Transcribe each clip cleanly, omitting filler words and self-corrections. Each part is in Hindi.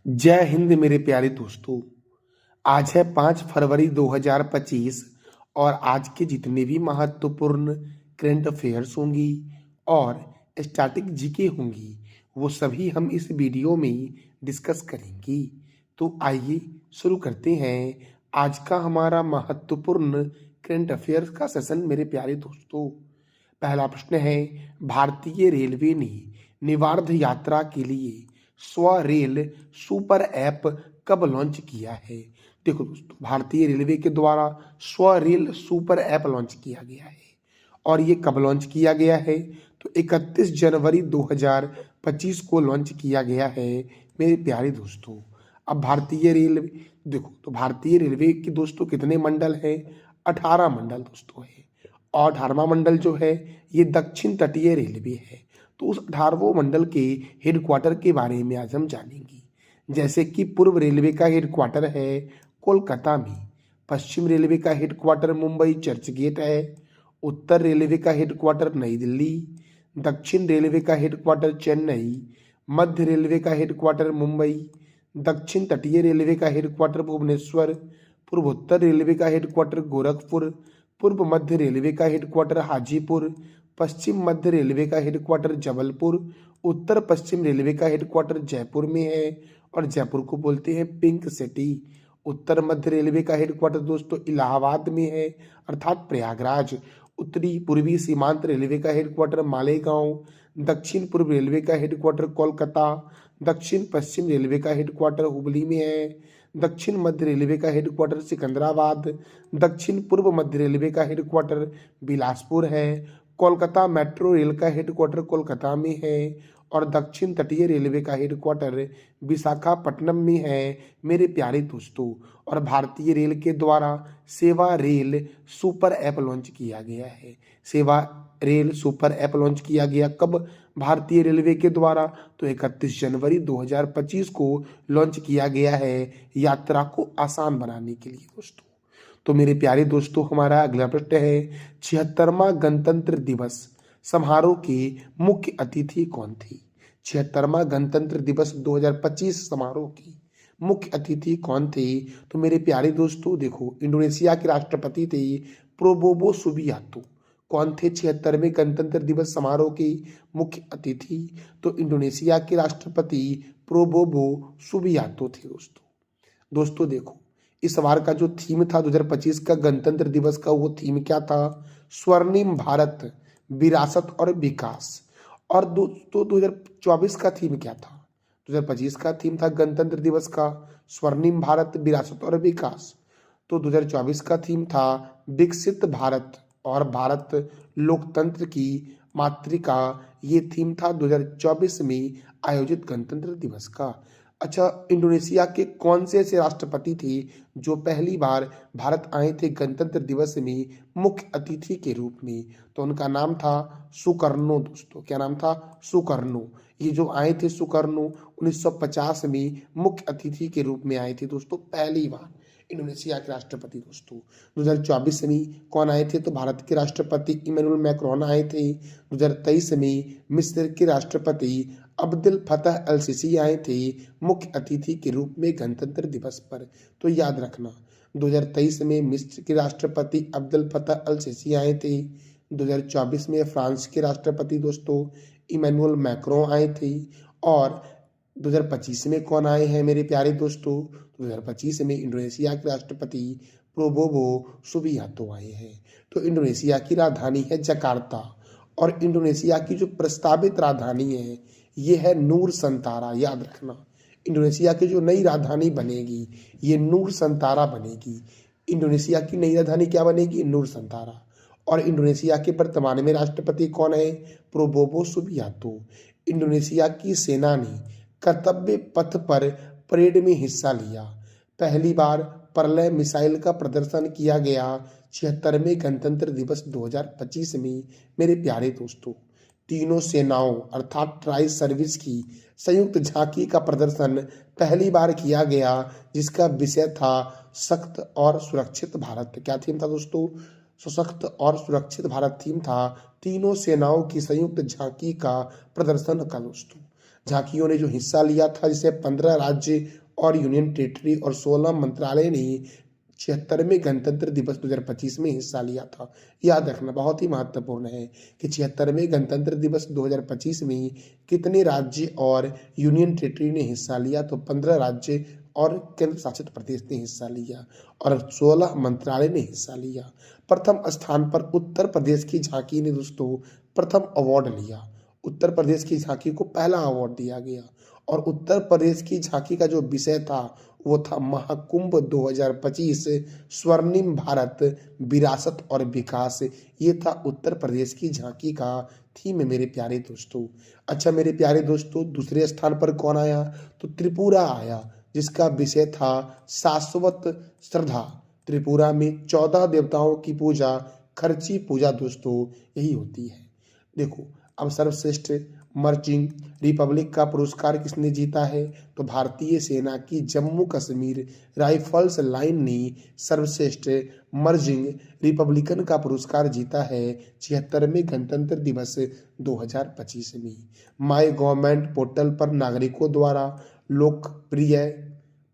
जय हिंद मेरे प्यारे दोस्तों। आज है 5 फरवरी 2025 और आज के जितने भी महत्वपूर्ण करंट अफेयर्स होंगी और स्टैटिक जीके होंगी वो सभी हम इस वीडियो में डिस्कस करेंगे। तो आइए शुरू करते हैं आज का हमारा महत्वपूर्ण करंट अफेयर्स का सेशन मेरे प्यारे दोस्तों। पहला प्रश्न है, भारतीय रेलवे ने निवार्ध यात्रा के लिए स्वरेल सुपर ऐप कब लॉन्च किया है? देखो दोस्तों, भारतीय रेलवे के द्वारा स्वरेल सुपर ऐप लॉन्च किया गया है और ये कब लॉन्च किया गया है? तो 31 जनवरी 2025 को लॉन्च किया गया है मेरे प्यारे दोस्तों। अब भारतीय रेलवे देखो, तो भारतीय रेलवे के दोस्तों कितने मंडल है? 18 मंडल दोस्तों है और 18वां मंडल जो है ये दक्षिण तटीय रेलवे है। तो उस 18वें मंडल के हेडक्वार्टर के बारे में आज हम जानेंगे। जैसे कि पूर्व रेलवे का हेडक्वार्टर है कोलकाता में, पश्चिम रेलवे का हेडक्वार्टर मुंबई चर्च गेट है, उत्तर रेलवे का हेडक्वार्टर नई दिल्ली, दक्षिण रेलवे का हेडक्वार्टर चेन्नई, मध्य रेलवे का हेडक्वार्टर मुंबई, दक्षिण तटीय रेलवे का हेडक्वार्टर भुवनेश्वर, पूर्वोत्तर रेलवे का हेडक्वार्टर गोरखपुर, पूर्व मध्य रेलवे का हेडक्वार्टर हाजीपुर, पश्चिम मध्य रेलवे का हेडक्वार्टर जबलपुर, उत्तर पश्चिम रेलवे का हेडक्वार्टर जयपुर में है और जयपुर को बोलते हैं पिंक सिटी। उत्तर मध्य रेलवे का हेडक्वार्टर दोस्तों इलाहाबाद में है अर्थात प्रयागराज। उत्तरी पूर्वी सीमांत रेलवे का हेडक्वार्टर मालेगांव, दक्षिण पूर्व रेलवे का हेडक्वार्टर कोलकाता, दक्षिण पश्चिम रेलवे का हेडक्वार्टर हुबली में है, दक्षिण मध्य रेलवे का हेडक्वार्टर सिकंदराबाद, दक्षिण पूर्व मध्य रेलवे का हेडक्वार्टर बिलासपुर है, कोलकाता मेट्रो रेल का हेडक्वार्टर कोलकाता में है और दक्षिण तटीय रेलवे का हेडक्वार्टर विशाखापट्टनम में है मेरे प्यारे दोस्तों। और भारतीय रेल के द्वारा सेवा रेल सुपर ऐप लॉन्च किया गया है। सेवा रेल सुपर ऐप लॉन्च किया गया कब? भारतीय रेलवे के द्वारा तो 31 जनवरी 2025 को लॉन्च किया गया है यात्रा को आसान बनाने के लिए दोस्तों। तो मेरे प्यारे दोस्तों, हमारा अगला प्रश्न है, 76वां गणतंत्र दिवस समारोह के मुख्य अतिथि कौन थी? 76वां गणतंत्र दिवस 2025 समारोह की मुख्य अतिथि कौन थे? तो मेरे प्यारे दोस्तों देखो, इंडोनेशिया के राष्ट्रपति थे प्रोबोवो सुबियांतो। कौन थे 76वें गणतंत्र दिवस समारोह के मुख्य अतिथि? तो इंडोनेशिया के राष्ट्रपति प्रोबोवो सुबियांतो थे दोस्तों देखो, इस बार का जो थीम था 2025 का गणतंत्र दिवस का, वो थीम क्या था? स्वर्णिम भारत, विरासत और विकास। और दोस्तों 2024 का थीम क्या था? 2025 का थीम था गणतंत्र दिवस का स्वर्णिम भारत, विरासत और विकास। तो 2024 का थीम था विकसित भारत और भारत लोकतंत्र की मातृका। ये थीम था 2024 में आयोजित गणतंत्र दिवस का। अच्छा, इंडोनेशिया के कौन से ऐसे राष्ट्रपति थे जो पहली बार भारत आए थे गणतंत्र दिवस में मुख्य अतिथि के रूप में? तो उनका नाम था सुकर्णो दोस्तों। क्या नाम था? सुकर्णो। ये जो आए थे सुकर्णो 1950 में मुख्य अतिथि के रूप में आए थे दोस्तों, पहली बार इंडोनेशिया के राष्ट्रपति दोस्तों। 2024 में कौन आए थे? तो भारत के राष्ट्रपति इमैनुअल मैक्रोन आए थे। 2023 में मिस्र के राष्ट्रपति अब्दुल फतह अल सीसी आए थे मुख्य अतिथि के रूप में गणतंत्र दिवस पर। तो याद रखना, 2023 में मिस्र के राष्ट्रपति अब्दुल फतह अल सीसी आए थे। 2024 में फ्रांस के राष्ट्रपति दोस्तों इमैनुअल मैक्रोन आए थे। और 2025 में कौन आए हैं मेरे प्यारे दोस्तों? 2025 में इंडोनेशिया के राष्ट्रपति प्रोबोवो सुबियांतो आए हैं। तो इंडोनेशिया की राजधानी है जकार्ता और इंडोनेशिया की जो प्रस्तावित राजधानी है ये है नूर संतारा। याद रखना, इंडोनेशिया की जो नई राजधानी बनेगी ये नूर संतारा बनेगी। इंडोनेशिया की नई राजधानी क्या बनेगी? नूर संतारा। और इंडोनेशिया के वर्तमान में राष्ट्रपति कौन है? Prabowo Subianto. इंडोनेशिया की सेना ने कर्तव्य पथ पर परेड में हिस्सा लिया। पहली बार प्रलय मिसाइल का प्रदर्शन किया गया 76वें गणतंत्र दिवस 2025 में मेरे प्यारे दोस्तों। तीनों सेनाओं अर्थात ट्राई सर्विस की संयुक्त झांकी का प्रदर्शन पहली बार किया गया जिसका विषय था सख्त और सुरक्षित भारत। क्या थीम था दोस्तों? सशक्त और सुरक्षित भारत थीम था। तीनों सेनाओं की संयुक्त झांकी का प्रदर्शन का दोस्तों। झांकियों ने जो हिस्सा लिया था, जिसे 15 राज्य और यूनियन टेरिटरी और 16 मंत्रालय ने 76वें गणतंत्र दिवस 2025 में हिस्सा लिया था। याद रखना बहुत ही महत्वपूर्ण है कि 76वें गणतंत्र दिवस 2025 में कितने राज्य और यूनियन टेरिटरी ने हिस्सा लिया, तो 15 राज्य और केंद्र शासित प्रदेश ने हिस्सा लिया और 16 मंत्रालय ने हिस्सा लिया। प्रथम स्थान पर उत्तर प्रदेश की झांकी ने दोस्तों प्रथम अवार्ड लिया। उत्तर प्रदेश की झांकी को पहला अवार्ड दिया गया और उत्तर प्रदेश की झांकी का जो विषय था वो था महाकुंभ 2025 स्वर्णिम भारत विरासत और विकास। ये था उत्तर प्रदेश की झांकी का थीम मेरे प्यारे दोस्तों। अच्छा मेरे प्यारे दोस्तों, दूसरे स्थान पर कौन आया, तो त्रिपुरा आया, जिसका विषय था शाश्वत श्रद्धा। त्रिपुरा में 14 देवताओं की पूजा, खर्ची पूजा दोस्तों यही होती है। देखो अब सर्वश्रेष्ठ मर्चिंग रिपब्लिक का पुरस्कार किसने जीता है, तो भारतीय सेना की जम्मू कश्मीर राइफल्स लाइन ने सर्वश्रेष्ठ मर्जिंग रिपब्लिकन का पुरस्कार जीता है 76वें गणतंत्र दिवस 2025 में। माई गवर्नमेंट पोर्टल पर नागरिकों द्वारा लोकप्रिय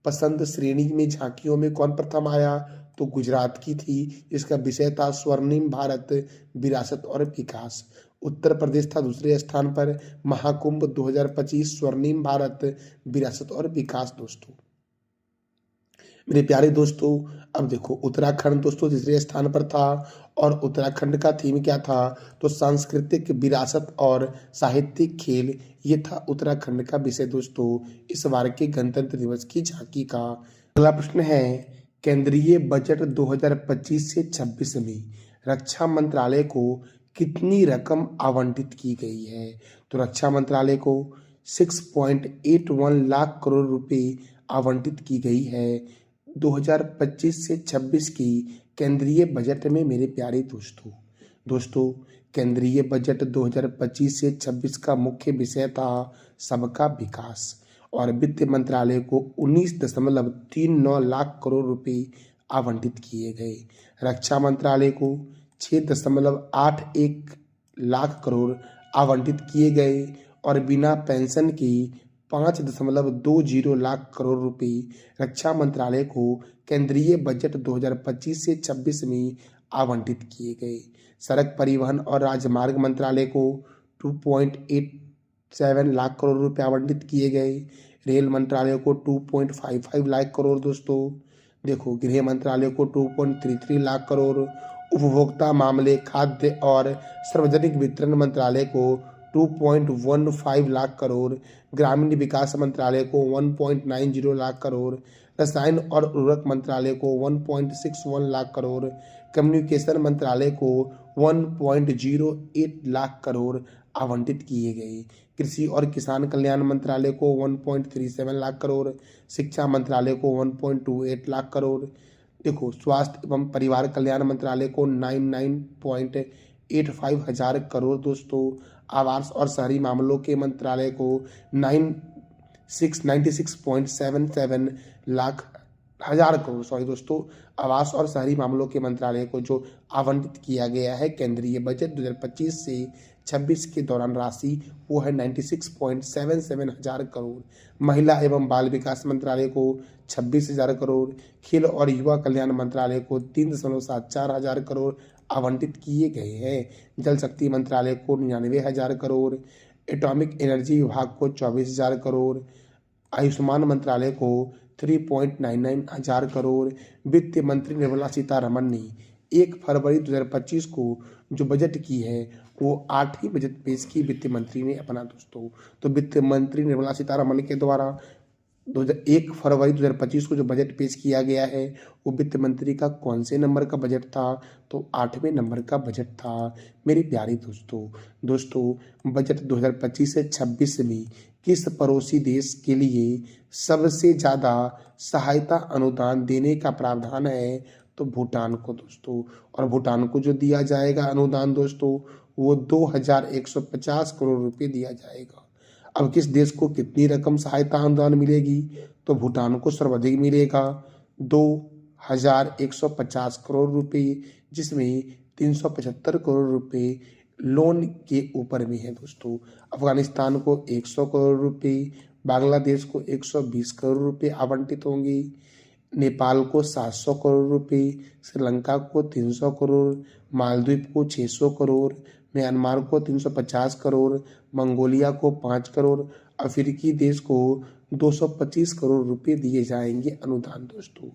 पसंद श्रेणी में झांकियों में कौन प्रथम आया, तो गुजरात की थी, इसका विषय था स्वर्णिम भारत विरासत और विकास। उत्तर प्रदेश था दूसरे स्थान पर, महाकुंभ 2025 स्वर्णिम भारत विरासत और विकास दोस्तों। मेरे प्यारे दोस्तों अब देखो उत्तराखंड दोस्तों तीसरे स्थान पर था और उत्तराखंड का थीम क्या था, तो सांस्कृतिक विरासत और साहित्यिक खेल। ये था उत्तराखंड का विषय दोस्तों इस बार के गणतंत्र दिवस की झांकी का। अगला प्रश्न है, केंद्रीय बजट 2025 से 26 में रक्षा मंत्रालय को कितनी रकम आवंटित की गई है, तो रक्षा मंत्रालय को 6.81 लाख करोड़ रुपए आवंटित की गई है 2025 से 26 की केंद्रीय बजट में। मेरे प्यारे दोस्तों केंद्रीय बजट 2025 से 26 का मुख्य विषय था सबका विकास और वित्त मंत्रालय को 19.39 लाख करोड़ रुपए आवंटित किए गए। रक्षा मंत्रालय को 6.81 लाख करोड़ आवंटित किए गए और बिना पेंशन की 5.20 लाख करोड़ रुपए रक्षा मंत्रालय को केंद्रीय बजट 2025 से 26 में आवंटित किए गए। सड़क परिवहन और राजमार्ग मंत्रालय को 2.87 लाख करोड़ रुपए आवंटित किए गए। रेल मंत्रालय को 2.55 लाख करोड़ दोस्तों। देखो गृह मंत्रालय को 2.33 लाख करोड़, उपभोक्ता मामले खाद्य और सार्वजनिक वितरण मंत्रालय को 2.15 लाख करोड़, ग्रामीण विकास मंत्रालय को 1.90 लाख करोड़, रसायन और उर्वरक मंत्रालय को 1.61 लाख करोड़, कम्युनिकेशन मंत्रालय को 1.08 लाख करोड़ आवंटित किए गए। कृषि और किसान कल्याण मंत्रालय को 1.37 लाख करोड़, शिक्षा मंत्रालय को 1.28 लाख करोड़। देखो स्वास्थ्य एवं परिवार कल्याण मंत्रालय को 99.85 हजार करोड़ दोस्तों। आवास और शहरी मामलों के मंत्रालय को 96.77 लाख हजार करोड़ दोस्तों। आवास और शहरी मामलों के मंत्रालय को जो आवंटित किया गया है केंद्रीय बजट 2025 से 26 के दौरान राशि वो है 96.77 हजार करोड़। महिला एवं बाल विकास मंत्रालय को 26 हजार करोड़, खेल और युवा कल्याण मंत्रालय को 3.74 हजार करोड़ आवंटित किए गए हैं। जल शक्ति मंत्रालय को 99 हजार करोड़, एटॉमिक एनर्जी विभाग को 24 हजार करोड़, आयुष्मान मंत्रालय को 3.99 हजार करोड़। वित्त मंत्री निर्मला सीतारमण ने 1 फरवरी 2025 को जो बजट की है वो 8वीं बजट पेश की वित्त मंत्री ने अपना दोस्तों। तो वित्त मंत्री निर्मला सीतारमण के द्वारा 1 फरवरी 2025 को जो बजट पेश किया गया है वो वित्त मंत्री का कौन से नंबर का बजट था, तो 8वें नंबर का बजट था। मेरे प्यारे दोस्तों बजट 2025 से 26 में किस पड़ोसी देश के लिए सबसे ज़्यादा सहायता अनुदान देने का प्रावधान है, तो भूटान को दोस्तों। और भूटान को जो दिया जाएगा अनुदान दोस्तों वो 2150 करोड़ रुपए दिया जाएगा। अब किस देश को कितनी रकम सहायता अनुदान मिलेगी, तो भूटान को सर्वाधिक मिलेगा 2150 करोड़ रुपए, जिसमें 375 करोड़ रुपए लोन के ऊपर भी है दोस्तों। अफगानिस्तान को 100 करोड़ रुपए, बांग्लादेश को 120 करोड़ रुपए आवंटित होंगे, नेपाल को 700 करोड़ रुपए, श्रीलंका को 300 करोड़, मालदीव को 600 करोड़, म्यांमार को 350 करोड़, मंगोलिया को 5 करोड़, अफ्रीकी देश को 225 करोड़ रुपए दिए जाएंगे अनुदान दोस्तों।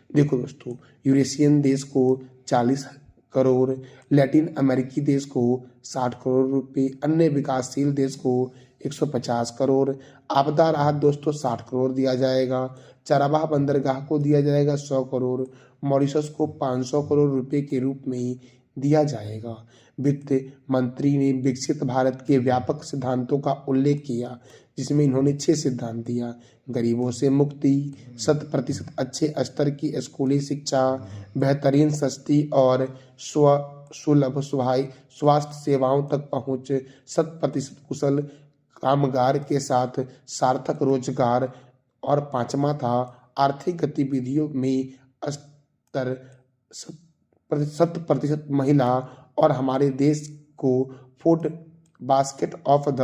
देखो दोस्तों, यूरेशियन देश को 40 करोड़, लैटिन अमेरिकी देश को 60 करोड़ रुपए, अन्य विकासशील देश को 150 करोड़, आपदा राहत दोस्तों 60 करोड़ दिया जाएगा, चराबाह बंदरगाह को दिया जाएगा 100 करोड़, मॉरिशस को 500 करोड़ रुपए के रूप में दिया जाएगा। वित्त मंत्री ने विकसित भारत के व्यापक सिद्धांतों का उल्लेख किया, जिसमें इन्होंने 6 सिद्धांत दिया। गरीबों से मुक्ति, 100% अच्छे स्तर की स्कूली शिक्षा, बेहतरीन सस्ती और सुलभ स्वास्थ्य सेवाओं तक पहुंच, 100% कुशल कामगार के साथ सार्थक रोजगार, और 5वां था आर्थिक गतिविधियों में स्तर 100% महिला और हमारे देश को food basket of the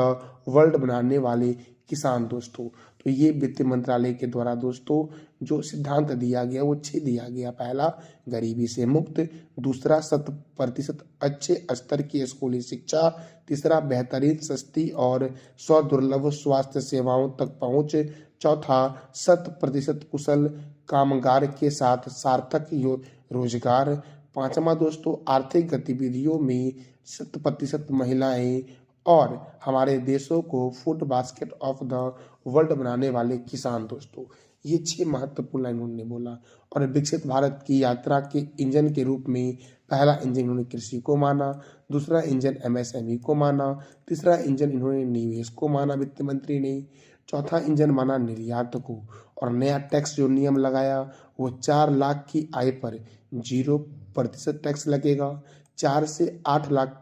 world बनाने वाले किसान दोस्तों। तो ये वित्त मंत्रालय के द्वारा दोस्तों जो सिद्धांत दिया गया वो 6 दिया गया। पहला, गरीबी से मुक्त, दूसरा 100% अच्छे स्तर की स्कूली शिक्षा, तीसरा बेहतरीन सस्ती और दुर्लभ स्वास्थ्य सेवाओं तक पहुंच, चौथा 100% कुशल कामगार के साथ सार्थक रोजगार, 5वां दोस्तों आर्थिक गतिविधियों में 100% महिलाएं और हमारे देशों को food basket of the world बनाने वाले किसान दोस्तों। ये 6 महत्वपूर्ण लाइन उन्होंने बोला। और विकसित भारत की यात्रा के इंजन के रूप में पहला इंजन इन्होंने कृषि को माना, दूसरा इंजन एमएसएमई को माना, तीसरा इंजन इन्होंने निवेश को माना वित्त मंत्री ने, चौथा इंजन माना निर्यात को, और नया टैक्स जो नियम लगाया वो 4 लाख की आय पर 0% टैक्स लगेगा, 4 से 8 लाख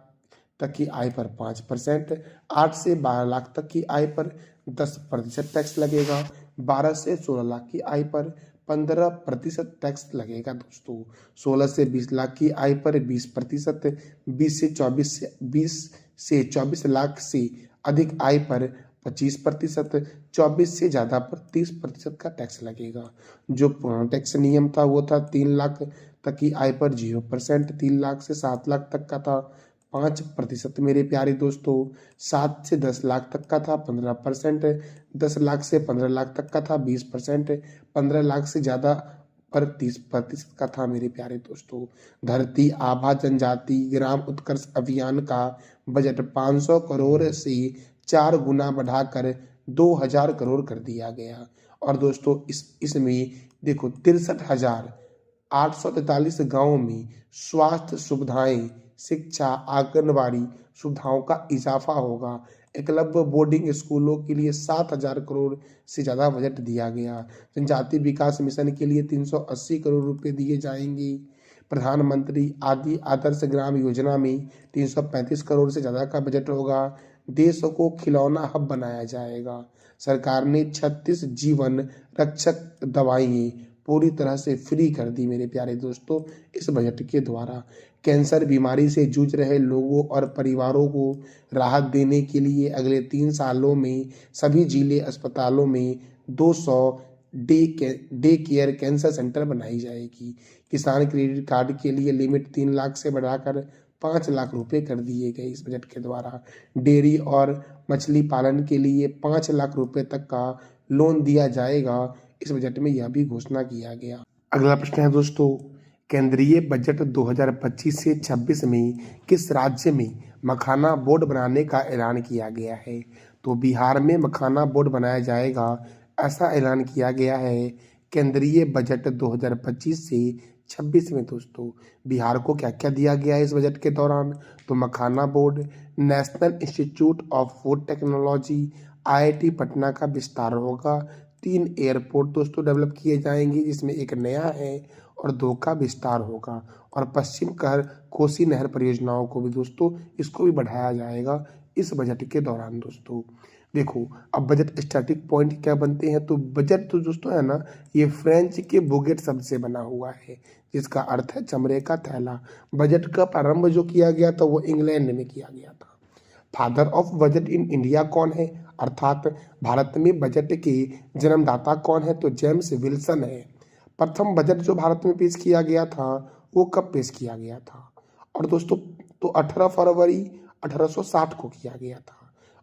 तक की आय पर 5%, 8 से 12 लाख तक की आय पर 10% टैक्स लगेगा, 12 से 16 लाख की आय पर 15% टैक्स लगेगा दोस्तों, 16 से 20 लाख की आय पर 20%, 20 से 24 लाख से अधिक आय पर 25%, 24 से ज़्यादा पर 30% का टैक्स लगेगा। जो पुराना टैक्स नियम था वो था 3 लाख तक की आय पर 0%, 3 लाख से 7 लाख तक का था 5% मेरे प्यारे दोस्तों, 7 से 10 लाख तक का था 15%, 10 लाख से 15 लाख तक का था 20%, 15 लाख से ज़्यादा पर 30% का था मेरे प्यारे दोस्तों। धरती आभा जनजाति ग्राम उत्कर्ष अभियान का बजट 500 करोड़ से 4 गुना बढ़ाकर 2000 करोड़ कर दिया गया। और दोस्तों इसमें देखो 63,843 गाँवों में स्वास्थ्य सुविधाएं, शिक्षा, आंगनबाड़ी सुविधाओं का इजाफा होगा। एकलव्य बोर्डिंग स्कूलों के लिए 7,000 करोड़ से ज़्यादा बजट दिया गया। जनजाति विकास मिशन के लिए 380 करोड़ रुपए दिए जाएंगे। प्रधानमंत्री आदि आदर्श ग्राम योजना में 335 करोड़ से ज़्यादा का बजट होगा। देश को खिलौना हब बनाया जाएगा। सरकार ने 36 जीवन रक्षक दवाएं पूरी तरह से फ्री कर दी मेरे प्यारे दोस्तों इस बजट के द्वारा। कैंसर बीमारी से जूझ रहे लोगों और परिवारों को राहत देने के लिए अगले 3 सालों में सभी जिले अस्पतालों में 200 डे केयर कैंसर सेंटर बनाई जाएगी। किसान क्रेडिट कार्ड के लिए लिमिट 3 लाख से बढ़ाकर 5 लाख रुपए कर दिए गए इस बजट के द्वारा। डेयरी और मछली पालन के लिए 5 लाख रुपए तक का लोन दिया जाएगा। इस बजट में यह भी घोषणा किया गया। अगला प्रश्न है दोस्तों, केंद्रीय बजट 2025 से 26 में किस राज्य में मखाना बोर्ड बनाने का ऐलान किया गया है? तो बिहार में मखाना बोर्ड बनाया जाएगा, ऐसा ऐलान किया गया है। केंद्रीय बजट 2025 से 26 में दोस्तों बिहार को क्या क्या दिया गया है इस बजट के दौरान? तो Makhana board, National Institute of Food Technology, IIT Patna का विस्तार होगा, 3 एयरपोर्ट दोस्तों डेवलप किए जाएंगे जिसमें एक नया है और 2 का विस्तार होगा। और पश्चिम कहर कोसी नहर परियोजनाओं को भी दोस्तों इसको भी बढ़ाया जाएगा इस बजट के दौरान दोस्तों। देखो, अब बजट स्टैटिक पॉइंट क्या बनते हैं, तो बजट तो दोस्तों है ना, ये फ्रेंच के बुगेट शब्द से बना हुआ है, जिसका अर्थ है चमड़े का थैला। बजट का प्रारंभ जो किया गया था वो इंग्लैंड में किया गया था। Father of budget in India कौन है, अर्थात भारत में बजट के जन्मदाता कौन है, तो जेम्स विल्सन है। प्रथम बजट जो भारत में पेश किया गया था वो कब पेश किया गया था, और दोस्तों तो 18 फरवरी 1860 को किया गया था।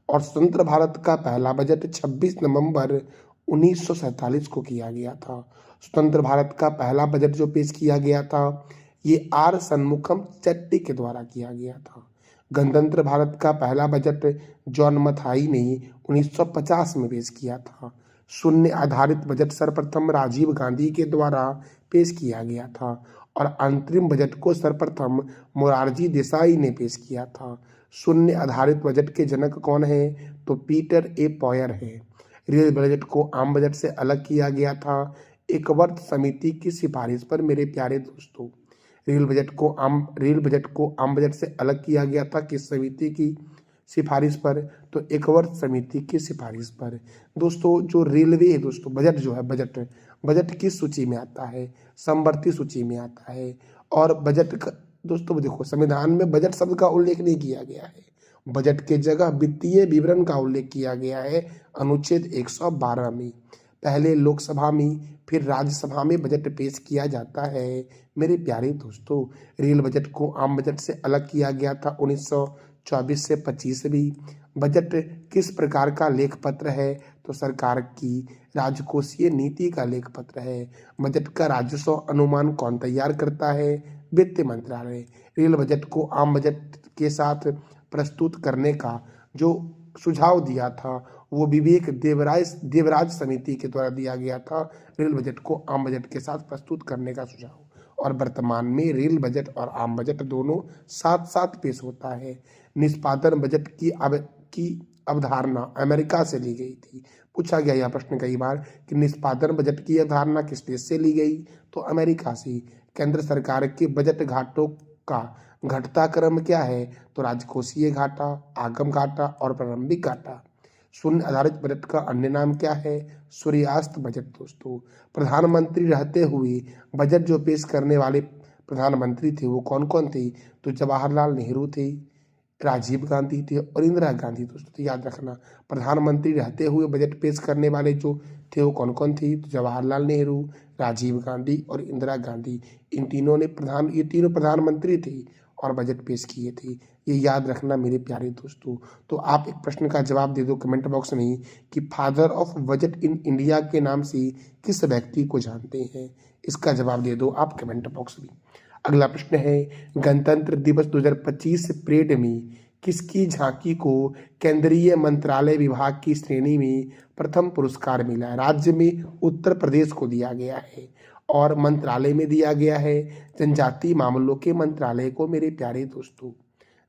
और स्वतंत्र भारत का पहला बजट 26 नवंबर 1947 को किया गया था। स्वतंत्र भारत का पहला बजट जो पेश किया गया था ये आर सन्मुखम चेट्टी के द्वारा किया गया था। गणतंत्र भारत का पहला बजट जॉन मथाई ने 1950 में पेश किया था। शून्य आधारित बजट सर्वप्रथम राजीव गांधी के द्वारा पेश किया गया था और अंतरिम बजट को सर्वप्रथम मोरारजी देसाई ने पेश किया था। शून्य आधारित बजट के जनक कौन है, तो पीटर ए पॉयर है। रेल बजट को आम बजट से अलग किया गया था एकवर्त समिति की सिफारिश पर। मेरे प्यारे दोस्तों, रेल बजट को आम बजट से अलग किया गया था किस समिति की सिफारिश पर, तो एकवर्त समिति की सिफारिश पर। दोस्तों जो रेलवे है दोस्तों, बजट जो है बजट किस सूची में आता है, समवर्ती सूची में आता है। और बजट का दोस्तों देखो, संविधान में बजट शब्द का उल्लेख नहीं किया गया है, बजट के जगह वित्तीय विवरण का उल्लेख किया गया है अनुच्छेद 112 में। पहले लोकसभा में फिर राज्यसभा में बजट पेश किया जाता है। मेरे प्यारे दोस्तों, रेल बजट को आम बजट से अलग किया गया था 1924 से 25 भी। बजट किस प्रकार का लेख पत्र है, तो सरकार की राजकोषीय नीति का लेख पत्र है। बजट का राजस्व अनुमान कौन तैयार करता है, वित्त मंत्रालय। रेल बजट को आम बजट के साथ प्रस्तुत करने का जो सुझाव दिया था वो विवेक देवराज समिति के द्वारा दिया गया था, रेल बजट को आम बजट के साथ प्रस्तुत करने का सुझाव। और वर्तमान में रेल बजट और आम बजट दोनों साथ साथ पेश होता है। निष्पादन बजट की अवधारणा अमेरिका से ली गई थी। पूछा गया यह प्रश्न कई बार कि निष्पादन बजट की अवधारणा किस देश से ली गई, तो अमेरिका से। केंद्र सरकार के बजट घाटों का घटता क्रम क्या है, तो राजकोषीय घाटा, आगम घाटा और प्रारंभिक घाटा। शून्य आधारित बजट का अन्य नाम क्या है, सूर्यास्त बजट। दोस्तों प्रधानमंत्री रहते हुए बजट जो पेश करने वाले प्रधानमंत्री थे वो कौन कौन थे, तो जवाहरलाल नेहरू थे, राजीव गांधी थे और इंदिरा गांधी। दोस्तों तो याद रखना, प्रधानमंत्री रहते हुए बजट पेश करने वाले जो थे वो कौन कौन थे, तो जवाहरलाल नेहरू, राजीव गांधी और इंदिरा गांधी। ये तीनों प्रधानमंत्री थे और बजट पेश किए थे। ये याद रखना मेरे प्यारे दोस्तों। तो आप एक प्रश्न का जवाब दे दो कमेंट बॉक्स में कि father of budget in India के नाम से किस व्यक्ति को जानते हैं, इसका जवाब दे दो आप कमेंट बॉक्स में। अगला प्रश्न है, गणतंत्र दिवस 2025 परेड में किसकी झांकी को केंद्रीय मंत्रालय विभाग की श्रेणी में प्रथम पुरस्कार मिला है। राज्य में उत्तर प्रदेश को दिया गया है और मंत्रालय में दिया गया है जनजातीय मामलों के मंत्रालय को। मेरे प्यारे दोस्तों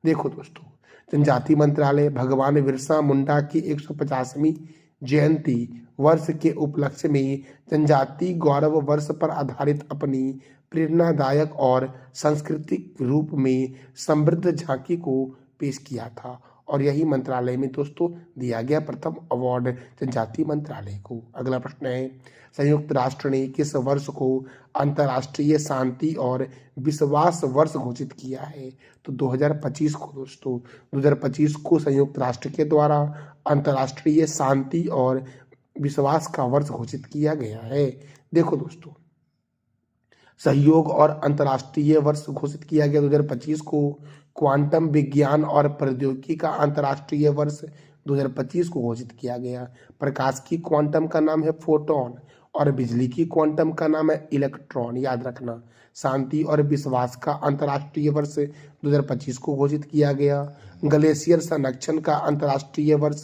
देखो दोस्तों, जनजातीय मंत्रालय भगवान बिरसा मुंडा की 150वीं जयंती वर्ष के उपलक्ष्य में जनजातीय गौरव वर्ष पर आधारित अपनी प्रेरणादायक और सांस्कृतिक रूप में समृद्ध झांकी को पेश किया था और यही मंत्रालय में दोस्तों दिया गया प्रथम अवार्ड जनजातीय मंत्रालय को। अगला प्रश्न है, संयुक्त राष्ट्र ने किस वर्ष को अंतर्राष्ट्रीय शांति और विश्वास वर्ष घोषित किया है, तो 2025 को। दोस्तों 2025 को संयुक्त राष्ट्र के द्वारा अंतर्राष्ट्रीय शांति और विश्वास का वर्ष घोषित किया गया है। देखो दोस्तों, सहयोग और अंतर्राष्ट्रीय वर्ष घोषित किया गया 2025 को। क्वांटम विज्ञान और प्रौद्योगिकी का अंतर्राष्ट्रीय वर्ष 2025 को घोषित किया गया। प्रकाश की क्वांटम का नाम है फोटोन और बिजली की क्वांटम का नाम है इलेक्ट्रॉन। याद रखना, शांति और विश्वास का अंतर्राष्ट्रीय वर्ष 2025 को घोषित किया गया। ग्लेशियर संरक्षण का अंतर्राष्ट्रीय वर्ष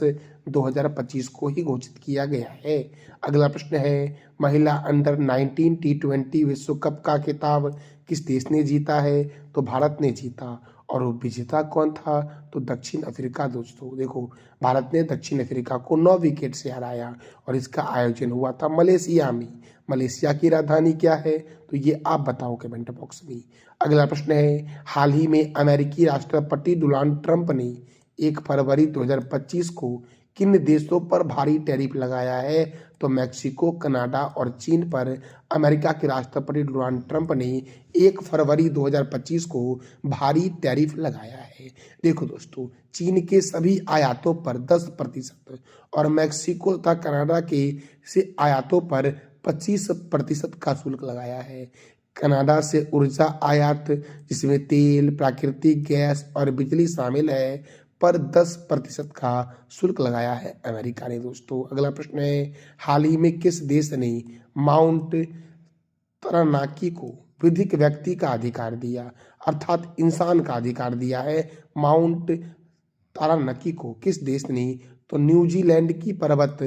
2025 को ही घोषित किया गया है। अगला प्रश्न है, महिला अंडर 19 T20 विश्व कप का खिताब किस देश ने जीता है, तो भारत ने जीता और वो विजेता कौन था, तो दक्षिण अफ्रीका। दोस्तों देखो, भारत ने दक्षिण अफ्रीका को 9 विकेट से हराया और इसका आयोजन हुआ था मलेशिया में। मलेशिया की राजधानी क्या है, तो ये आप बताओ कमेंट बॉक्स में। अगला प्रश्न है, हाल ही में अमेरिकी राष्ट्रपति डोनाल्ड ट्रंप ने 1 फरवरी 2025 को किन देशों पर भारी टैरिफ लगाया है? तो मैक्सिको, कनाडा और चीन पर अमेरिका के राष्ट्रपति डोनाल्ड ट्रंप ने 1 फरवरी 2025 को भारी टैरिफ लगाया है। देखो दोस्तों, चीन के सभी आयातों पर 10% और मैक्सिको तथा कनाडा के से आयातों पर 25% का शुल्क लगाया है। कनाडा से ऊर्जा आयात, जिसमें तेल, प्राकृतिक गैस और बिजली शामिल है, पर 10% का शुल्क लगाया है अमेरिका ने। दोस्तों अगला प्रश्न है, हाल ही में किस देश ने माउंट तारानाकी को विधिक व्यक्ति का अधिकार दिया, अर्थात इंसान का अधिकार दिया है? माउंट तारानाकी को किस देश ने? तो न्यूजीलैंड की पर्वत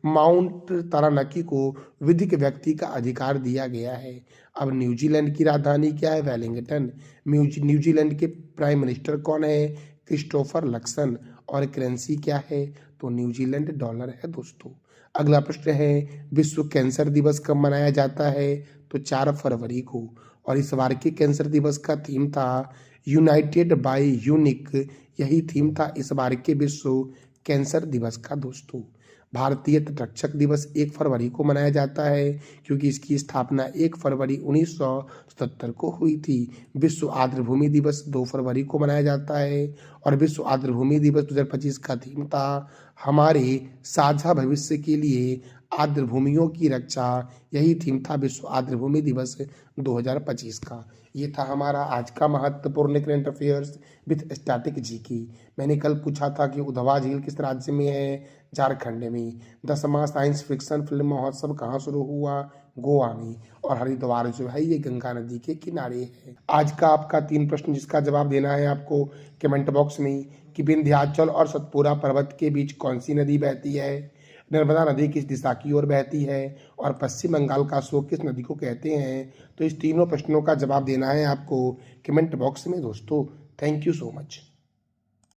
माउंट तारानाकी को विधिक व्यक्ति का अधिकार दिया गया है। अब न्यूजीलैंड की राजधानी क्या है? वेलिंगटन। न्यूजीलैंड के प्राइम मिनिस्टर कौन है? Christopher Luxon. और करेंसी क्या है? तो न्यूजीलैंड डॉलर है दोस्तों। अगला प्रश्न है, विश्व कैंसर दिवस कब मनाया जाता है? तो 4 फरवरी को। और इस बार के कैंसर दिवस का थीम था यूनाइटेड बाय यूनिक। यही थीम था इस बार के विश्व कैंसर दिवस का दोस्तों। भारतीय तटरक्षक दिवस 1 फरवरी को मनाया जाता है, क्योंकि इसकी स्थापना 1 फरवरी 1977 को हुई थी। विश्व आर्द्रभूमि दिवस 2 फरवरी को मनाया जाता है और विश्व आर्द्रभूमि दिवस 2025 का थीम था हमारे साझा भविष्य के लिए आर्द्रभूमियों की रक्षा। यही थीम था विश्व आर्द्रभूमि दिवस 2025 का। ये था हमारा आज का महत्वपूर्ण current affairs with static GK. मैंने कल पूछा था कि उधवा झील किस राज्य में है? झारखंड में। 10वां साइंस फिक्शन फिल्म महोत्सव कहाँ शुरू हुआ? गोवा में। और हरिद्वार जो है ये गंगा नदी के किनारे है। आज का आपका 3 प्रश्न जिसका जवाब देना है आपको कमेंट बॉक्स में कि विंध्याचल और सतपुरा पर्वत के बीच कौन सी नदी बहती है? नर्मदा नदी किस दिशा की ओर बहती है? और पश्चिम बंगाल का अशोक किस नदी को कहते हैं? तो इस तीनों प्रश्नों का जवाब देना है आपको कमेंट बॉक्स में दोस्तों। Thank you so much.